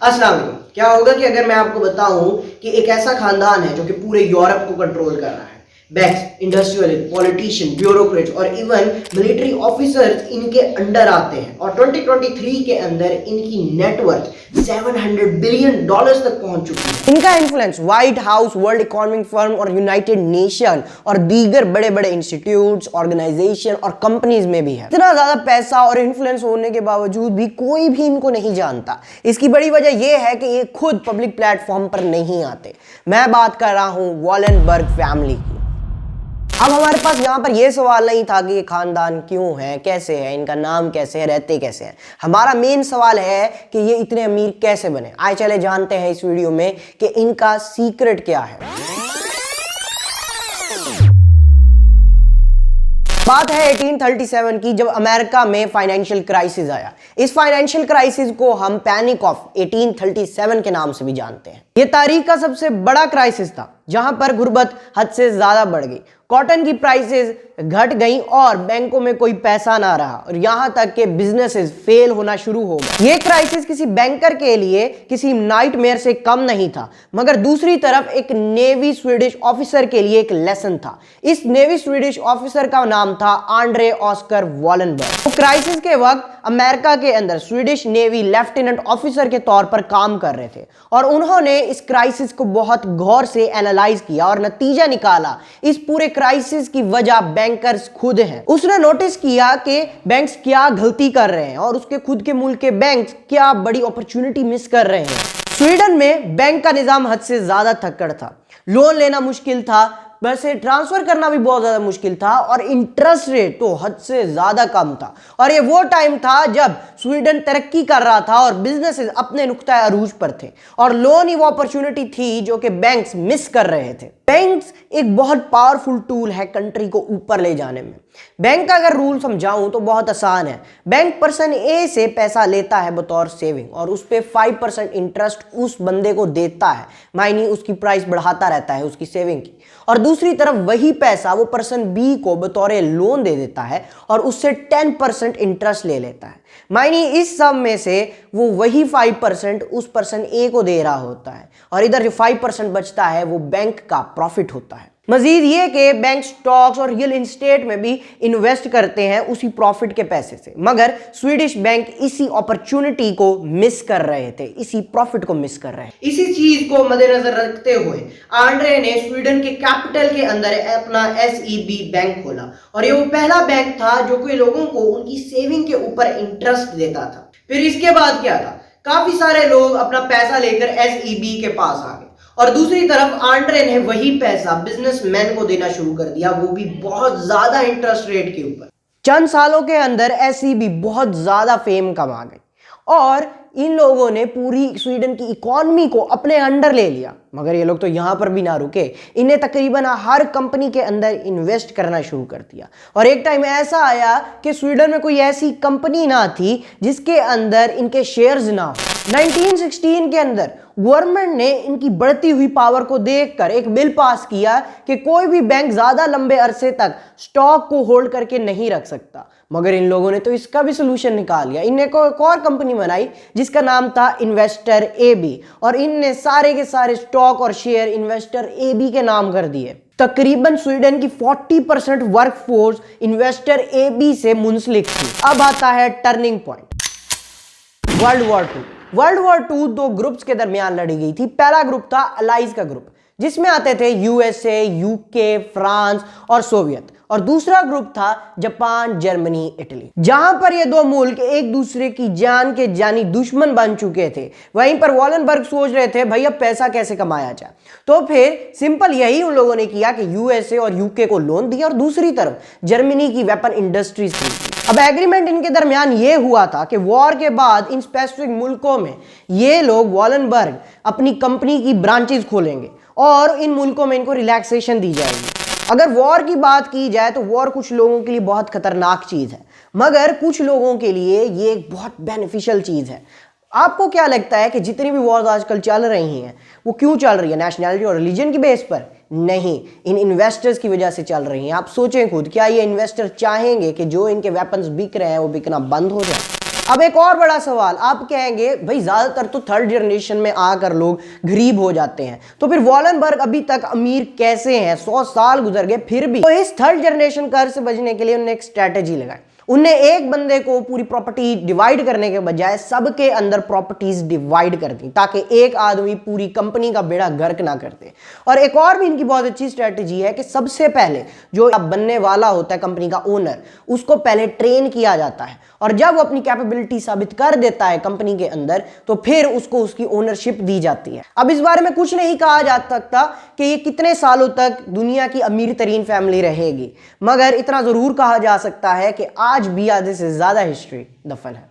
अस्सलाम वालेकुम। क्या होगा कि अगर मैं आपको बताऊं कि एक ऐसा खानदान है जो कि पूरे यूरोप को कंट्रोल कर रहा है। बैंक्स, इंडस्ट्रियलिस्ट, पॉलिटिशियन, ब्यूरोक्रेट्स और इवन मिलिट्री ऑफिसर्स इनके अंडर आते हैं और 2023 के अंदर इनकी नेटवर्थ $700 बिलियन तक पहुंच चुकी है। इनका influence white house, world economic forum और यूनाइटेड नेशन और दीगर बड़े बड़े इंस्टीट्यूट्स, ऑर्गेनाइजेशन और कंपनीज में भी है। इतना ज्यादा पैसा और इन्फ्लुएंस होने के बावजूद भी कोई भी इनको नहीं जानता। इसकी बड़ी वजह यह है कि ये खुद पब्लिक प्लेटफॉर्म पर नहीं आते। मैं बात कर रहा हूं वॉलेनबर्ग फैमिली की। अब हमारे पास यहाँ पर यह सवाल नहीं था कि ये खानदान क्यों है, कैसे है, इनका नाम कैसे है, रहते कैसे हैं। हमारा मेन सवाल है कि ये इतने अमीर कैसे बने। आइए चले जानते हैं इस वीडियो में कि इनका सीक्रेट क्या है। बात है 1837 की, जब अमेरिका में फाइनेंशियल क्राइसिस आया। इस फाइनेंशियल क्राइसिस को हम पैनिक ऑफ 1837 के नाम से भी जानते हैं। यह तारीख का सबसे बड़ा क्राइसिस था जहां पर गुर्बत हद से ज्यादा बढ़ गई, कॉटन की प्राइसेस घट गई और बैंकों में कोई पैसा ना रहा और यहां तक के बिजनेसेस फेल होना शुरू हो गए। ये क्राइसिस किसी बैंकर के लिए किसी नाइटमेयर से कम नहीं था, मगर दूसरी तरफ एक नेवी स्वीडिश ऑफिसर के लिए एक लेसन था। इस नेवी स्वीडिश ऑफिसर का नाम था आंड्रे ऑस्कर वॉलेनबर्ग। तो क्राइसिस के वक्त अमेरिका के अंदर स्वीडिश नेवी लेफ्टिनेंट ऑफिसर के तौर पर काम कर रहे थे और उन्होंने इस क्राइसिस को बहुत गौर से एनालाइज किया और नतीजा निकाला इस पूरे क्राइसिस की वजह बैंकर्स खुद हैं। उसने नोटिस किया कि बैंक्स क्या गलती कर रहे हैं और उसके खुद के मुल्क के बैंक्स क्या बड़ी अपॉर्चुनिटी मिस कर रहे हैं। स्वीडन में बैंक का निजाम हद से ज्यादा थक्कड़ था, लोन लेना मुश्किल था, पैसे ट्रांसफर करना भी बहुत ज्यादा मुश्किल था और इंटरेस्ट रेट तो हद से ज्यादा कम था। और ये वो टाइम था जब स्वीडन तरक्की कर रहा था और बिजनेसेस अपने नुक्ता अरूज पर थे और लोन ही वो अपॉर्चुनिटी थी जो कि बैंक्स मिस कर रहे थे। बैंक्स एक बहुत पावरफुल टूल है कंट्री को ऊपर ले जाने में। बैंक का अगर रूल समझाऊं तो बहुत आसान है। बैंक पर्सन ए से पैसा लेता है बतौर सेविंग और उस पर 5% इंटरेस्ट उस बंदे को देता है, मायने उसकी प्राइस बढ़ाता रहता है उसकी सेविंग की। और दूसरी तरफ वही पैसा वो पर्सन बी को बतौर लोन दे देता है और उससे 10% इंटरेस्ट ले लेता है, मायने इस सब में से वो वही 5% उस पर्सन ए को दे रहा होता है और इधर जो 5% बचता है वो बैंक का प्रॉफिट होता है। मजीद ये कि बैंक स्टॉक्स और रियल एस्टेट में भी इन्वेस्ट करते हैं उसी प्रॉफिट के पैसे से, मगर स्वीडिश बैंक इसी अपॉर्चुनिटी को मिस कर रहे थे, इसी प्रॉफिट को मिस कर रहे हैं। इसी चीज को मद्देनजर रखते हुए आंड्रे ने स्वीडन के कैपिटल के अंदर अपना SEB बैंक खोला और ये वो पहला बैंक था जो कि लोगों को उनकी सेविंग के ऊपर इंटरेस्ट देता था। फिर इसके बाद क्या था, काफी सारे लोग अपना पैसा लेकर SEB के पास आ गए और दूसरी तरफ आंड्रे ने वही पैसा बिजनेसमैन को देना शुरू कर दिया, वो भी बहुत ज्यादा इंटरेस्ट रेट के ऊपर। चंद सालों के अंदर SEB बहुत ज्यादा फेम कमा गई और इन लोगों ने पूरी स्वीडन की इकोनॉमी को अपने अंडर ले लिया। मगर ये लोग तो यहां पर भी ना रुके, इन्हें तकरीबन हर कंपनी के अंदर इन्वेस्ट करना शुरू कर दिया और एक टाइम ऐसा आया कि स्वीडन में कोई ऐसी कंपनी ना थी जिसके अंदर इनके शेयर्स ना हो। 1916 के अंदर गवर्नमेंट ने इनकी बढ़ती हुई पावर को देखकर एक बिल पास किया कि कोई भी बैंक ज्यादा लंबे अरसे तक स्टॉक को होल्ड करके नहीं रख सकता। मगर इन लोगों ने तो इसका भी सोल्यूशन निकाल लिया। इनने को एक और कंपनी बनाई जिसका नाम था इन्वेस्टर AB और इनने सारे के सारे स्टॉक और शेयर इन्वेस्टर AB के नाम कर दिए। तकरीबन स्वीडन की 40% वर्कफोर्स इन्वेस्टर AB से मुंसलिक थी। अब आता है turning point, world war II। World war II दो ग्रुप्स के दरमियान लड़ी गई थी। पहला ग्रुप था अलाइज का ग्रुप जिसमें आते थे USA, UK, फ्रांस और सोवियत, और दूसरा ग्रुप था जापान, जर्मनी, इटली। जहां पर ये दो मुल्क एक दूसरे की जान के जानी दुश्मन बन चुके थे, वहीं पर वॉलेनबर्ग सोच रहे थे भाई अब पैसा कैसे कमाया जाए। तो फिर सिंपल यही उन लोगों ने किया कि USA और UK को लोन दिया और दूसरी तरफ जर्मनी की वेपन इंडस्ट्रीज थी। अब एग्रीमेंट इनके दरमियान ये हुआ था कि वॉर के बाद इन स्पेसिफिक मुल्कों में ये लोग वॉलेनबर्ग अपनी कंपनी की ब्रांचेस खोलेंगे और इन मुल्कों में इनको रिलैक्सेशन दी जाएगी। अगर वॉर की बात की जाए तो वॉर कुछ लोगों के लिए बहुत खतरनाक चीज है, मगर कुछ लोगों के लिए ये एक बहुत बेनिफिशियल चीज है। आपको क्या लगता है कि जितनी भी वॉर्स आजकल चल रही हैं वो क्यों चल रही है? नेशनैलिटी और रिलीजन की बेस पर नहीं, इन इन्वेस्टर्स की वजह से चल रही हैं। आप सोचें खुद, क्या ये इन्वेस्टर चाहेंगे कि जो इनके वेपन्स बिक रहे हैं वो बिकना बंद हो जाए? अब एक और बड़ा सवाल, आप कहेंगे भाई ज्यादातर तो थर्ड जनरेशन में आकर लोग गरीब हो जाते हैं, तो फिर वॉलनबर्ग अभी तक अमीर कैसे हैं? 100 साल गुजर गए फिर भी। तो इस थर्ड जनरेशन कर्ज से बचने के लिए उन्होंने एक स्ट्रेटेजी लगाई। उनने एक बंदे को पूरी प्रॉपर्टी डिवाइड करने के बजाय सबके अंदर प्रॉपर्टीज डिवाइड कर दी, ताकि एक आदमी पूरी कंपनी का बेड़ा गर्क ना कर दे। और एक और भी इनकी बहुत अच्छी स्ट्रेटेजी है कि सबसे पहले जो बनने वाला होता है कंपनी का ओनर, उसको पहले ट्रेन किया जाता है, और जब वो अपनी कैपेबिलिटी साबित कर देता है कंपनी के अंदर, तो फिर उसको उसकी ओनरशिप दी जाती है। अब इस बारे में कुछ नहीं कहा जा सकता कि ये कितने सालों तक दुनिया की अमीर तरीन फैमिली रहेगी, मगर इतना जरूर कहा जा सकता है कि आज भी आधे से ज्यादा हिस्ट्री दफन है।